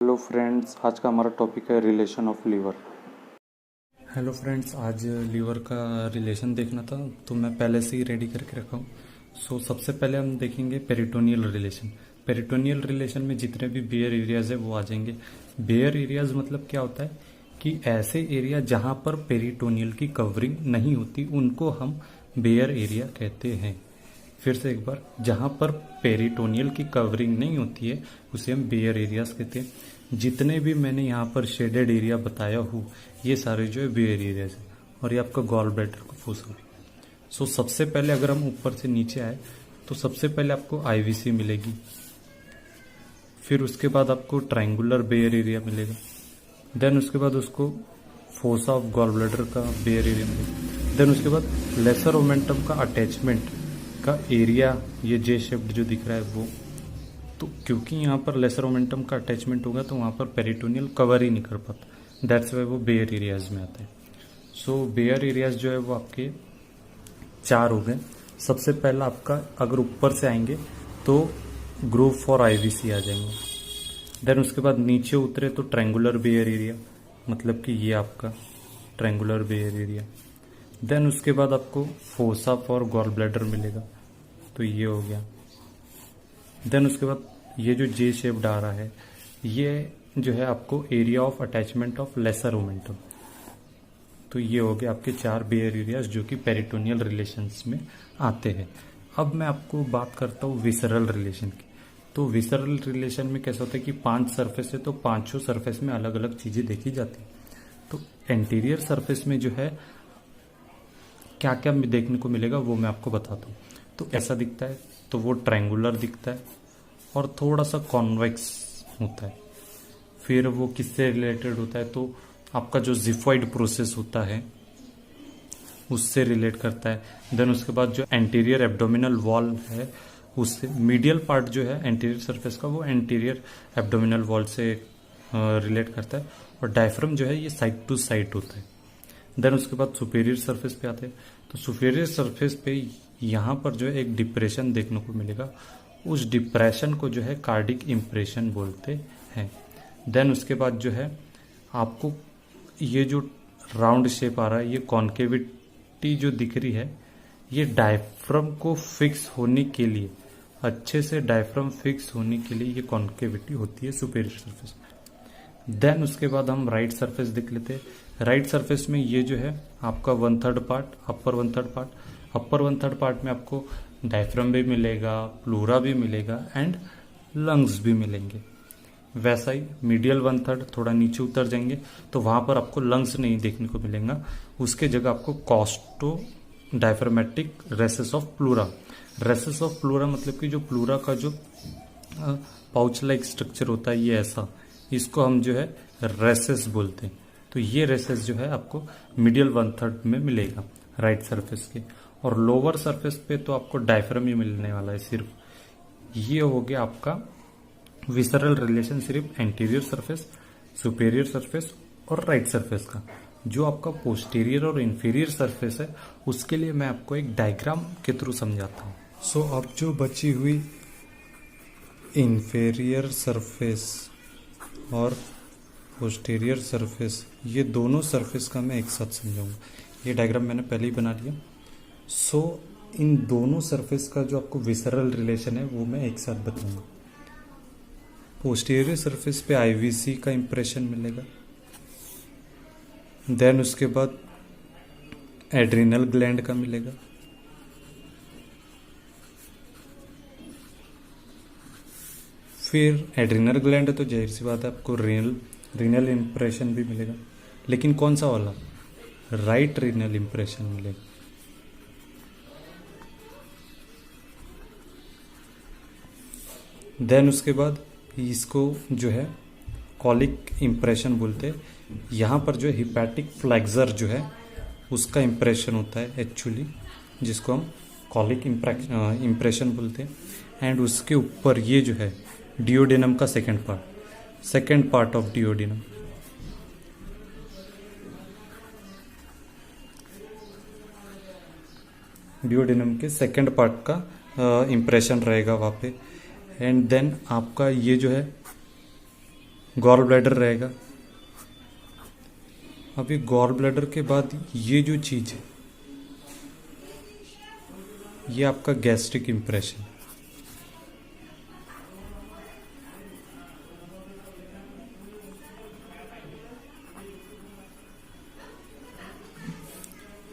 Hello friends, आज का हमारा टॉपिक है relation of liver. Hello friends, आज लीवर का रिलेशन देखना था तो मैं पहले से ही रेडी करके रखा हूँ। सबसे पहले हम देखेंगे पेरिटोनियल रिलेशन। पेरिटोनियल रिलेशन में जितने भी बेयर एरियाज है वो आ जाएंगे। बेयर एरियाज मतलब क्या होता है कि ऐसे एरिया जहाँ पर पेरिटोनियल की कवरिंग नहीं होती उनको हम बेयर एरिया कहते हैं। फिर से एक बार, जहाँ पर पेरिटोनियल की कवरिंग नहीं होती है उसे हम बेयर एरियाज कहते हैं। जितने भी मैंने यहाँ पर शेडेड एरिया बताया हूँ ये सारे जो है बेयर एरियाज है, और ये आपका गॉल ब्लैडर का फोसा भी। सबसे पहले अगर हम ऊपर से नीचे आए तो सबसे पहले आपको आईवीसी मिलेगी, फिर उसके बाद आपको ट्रायंगुलर बेयर एरिया मिलेगा, देन उसके बाद उसको फोसा ऑफ गॉल ब्लैडर का बेयर एरिया मिलेगा, देन उसके बाद लेसर ओमेंटम का अटैचमेंट का एरिया, ये जे शेप्ड जो दिख रहा है वो। तो क्योंकि यहाँ पर लेसर मोमेंटम का अटैचमेंट होगा तो वहाँ पर पेरिटोनियल कवर ही नहीं कर पाता, दैट्स वाई वो बेयर एरियाज में आता है। बेयर एरियाज जो है वो आपके 4 हो गए। सबसे पहला आपका, अगर ऊपर से आएंगे तो ग्रूव फॉर आईवीसी आ जाएंगे, देन उसके बाद नीचे उतरे तो ट्रायंगुलर बेयर एरिया, मतलब कि ये आपका ट्रायंगुलर बेयर एरिया, देन उसके बाद आपको फोसा फॉर गॉल ब्लैडर मिलेगा, तो ये हो गया। देन उसके बाद ये जो जे शेप्ड आ रहा है ये जो है आपको area of attachment of lesser momentum, तो ये हो गया आपके 4 बेयर एरियाज जो कि पेरिटोनियल रिलेशंस में आते हैं। अब मैं आपको बात करता हूँ विसरल रिलेशन की। तो विसरल रिलेशन में कैसा होता है कि 5 सरफेस है तो 5 सरफेस में अलग अलग चीजें देखी जाती है। तो एंटीरियर सरफेस में जो है क्या क्या देखने को मिलेगा वो मैं आपको बताता हूँ। तो ऐसा दिखता है, तो वो ट्रायंगुलर दिखता है और थोड़ा सा कॉन्वेक्स होता है। फिर वो किससे रिलेटेड होता है, तो आपका जो जिफॉइड प्रोसेस होता है उससे रिलेट करता है। देन उसके बाद जो एंटीरियर एब्डोमिनल वॉल है उससे, मीडियल पार्ट जो है एंटीरियर सरफेस का वो एंटीरियर एब्डोमिनल वॉल से रिलेट करता है, और डायफ्राम जो है ये साइड टू साइड होता है। देन उसके बाद सुपेरियर सरफेस पे आते हैं। तो सुपेरियर सरफेस पे यहाँ पर जो है एक डिप्रेशन देखने को मिलेगा, उस डिप्रेशन को जो है कार्डिक इम्प्रेशन बोलते हैं। देन उसके बाद जो है आपको ये जो राउंड शेप आ रहा है, ये कॉन्केविटी जो दिख रही है, ये डायफ्राम को फिक्स होने के लिए, अच्छे से डायफ्राम फिक्स होने के लिए ये कॉन्केविटी होती है सुपेरियर सरफेस। देन उसके बाद हम राइट सरफेस देख लेते हैं। राइट सरफेस में ये जो है आपका 1/3 पार्ट, अपर 1/3 पार्ट, अपर 1/3 पार्ट में आपको डायफ्राम भी मिलेगा, प्लूरा भी मिलेगा एंड लंग्स भी मिलेंगे। वैसा ही मीडियल 1/3 थोड़ा नीचे उतर जाएंगे तो वहां पर आपको लंग्स नहीं देखने को मिलेगा, उसके जगह आपको costodiaphragmatic recesses of pleura. Recesses of pleura मतलब कि जो प्लूरा का जो पाउच लाइक स्ट्रक्चर होता है ये ऐसा, इसको हम जो है रेसेस बोलते हैं। तो ये रेसेस जो है आपको मीडियल 1/3 में मिलेगा राइट सरफेस के, और लोअर सरफेस पे तो आपको डायफ्राम ही मिलने वाला है सिर्फ। ये हो गया आपका विसरल रिलेशन सिर्फ एंटीरियर सरफेस, सुपेरियर सरफेस और राइट सरफेस का। जो आपका पोस्टीरियर और इंफीरियर सरफेस है उसके लिए मैं आपको एक डायग्राम के थ्रू समझाता हूँ। अब जो बची हुई इंफीरियर सरफेस और पोस्टीरियर सरफेस, ये दोनों सरफेस का मैं एक साथ समझाऊंगा। ये डायग्राम मैंने पहले ही बना लिया। इन दोनों सरफेस का जो आपको विसरल रिलेशन है वो मैं एक साथ बताऊंगा। पोस्टीरियर सरफेस पे आईवीसी का इंप्रेशन मिलेगा, देन उसके बाद एड्रिनल ग्लैंड का मिलेगा, फिर एड्रिनल ग्लैंड है तो जाहिर सी बात है आपको रीनल इंप्रेशन भी मिलेगा, लेकिन कौन सा वाला, राइट रीनल इंप्रेशन मिलेगा। देन उसके बाद इसको जो है कॉलिक इंप्रेशन बोलते हैं। यहाँ पर जो है हिपैटिक फ्लैक्सर जो है उसका इंप्रेशन होता है एक्चुअली, जिसको हम कॉलिक इंप्रेशन बोलते हैं। एंड उसके ऊपर ये जो है डिओडेनम का second part of duodenum, duodenum के सेकेंड पार्ट का इंप्रेशन रहेगा वहाँ पे। एंड देन आपका ये जो है गॉल ब्लैडर रहेगा। अभी गॉल ब्लैडर के बाद ये जो चीज़ है ये आपका गैस्ट्रिक इम्प्रेशन।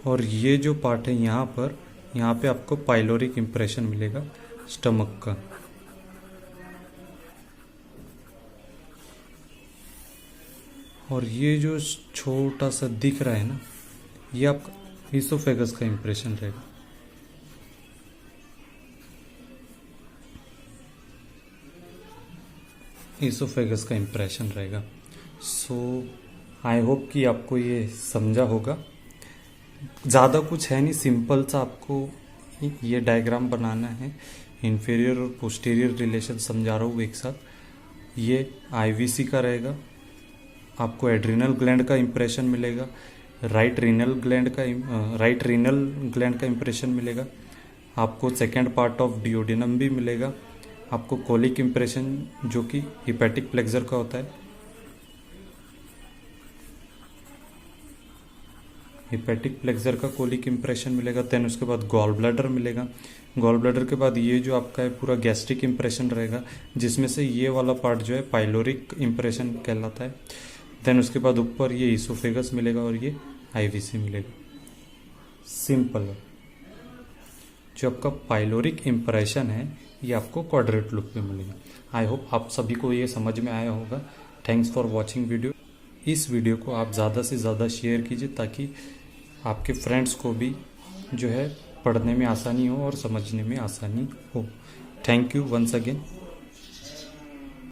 और ये जो पार्ट है यहाँ पे आपको पाइलोरिक इम्प्रेशन मिलेगा स्टमक का। और ये जो छोटा सा दिख रहा है ना, ये आपका ईसोफेगस का इम्प्रेशन रहेगा। ईसोफेगस का इम्प्रेशन रहेगा। सो आई होप कि आपको ये समझा होगा। ज़्यादा कुछ है नहीं, सिंपल सा आपको ये डायग्राम बनाना है। इन्फीरियर और पोस्टीरियर रिलेशन समझा रहा हूँ एक साथ। ये आईवीसी का रहेगा, आपको एड्रिनल ग्लैंड का इम्प्रेशन मिलेगा, राइट रीनल ग्लैंड का इम्प्रेशन मिलेगा, आपको सेकेंड पार्ट ऑफ डिओडिनम भी मिलेगा, आपको कोलिक इम्प्रेशन जो कि हिपैटिक प्लेक्सर का होता है, हिपैटिक प्लेक्सर का कोलिक इम्प्रेशन मिलेगा। देन उसके बाद गॉल ब्लैडर मिलेगा। गॉल ब्लैडर के बाद ये जो आपका है पूरा गैस्ट्रिक इम्प्रेशन रहेगा, जिसमें से ये वाला पार्ट जो है पाइलोरिक इम्प्रेशन कहलाता है। देन उसके बाद ऊपर ये ईसोफेगस मिलेगा और ये आईवीसी मिलेगा। सिंपल है। जो आपका पाइलोरिक इम्प्रेशन है ये आपको क्वाड्रेंट लुक में मिलेगा। आई होप आप सभी को ये समझ में आया होगा। Thanks for watching video. इस वीडियो को आप ज़्यादा से ज़्यादा शेयर कीजिए ताकि आपके फ्रेंड्स को भी जो है पढ़ने में आसानी हो और समझने में आसानी हो। Thank you once again.